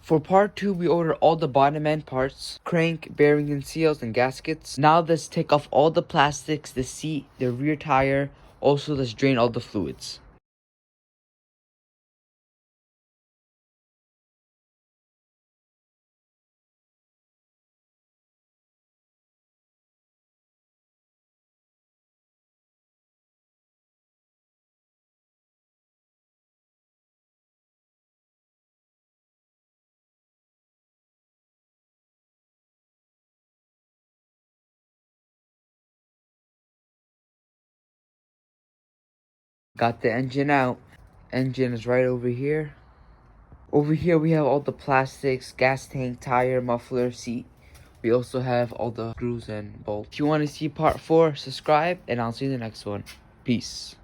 For part 2, we ordered all the bottom end parts, crank, bearing and seals, and gaskets. Now let's take off all the plastics, the seat, the rear tire. Also, let's drain all the fluids. Got the engine out. Engine is right over here. Over here we have all the plastics, gas tank, tire, muffler, seat. We also have all the screws and bolts. If you want to see part 4, subscribe and I'll see you in the next one. Peace.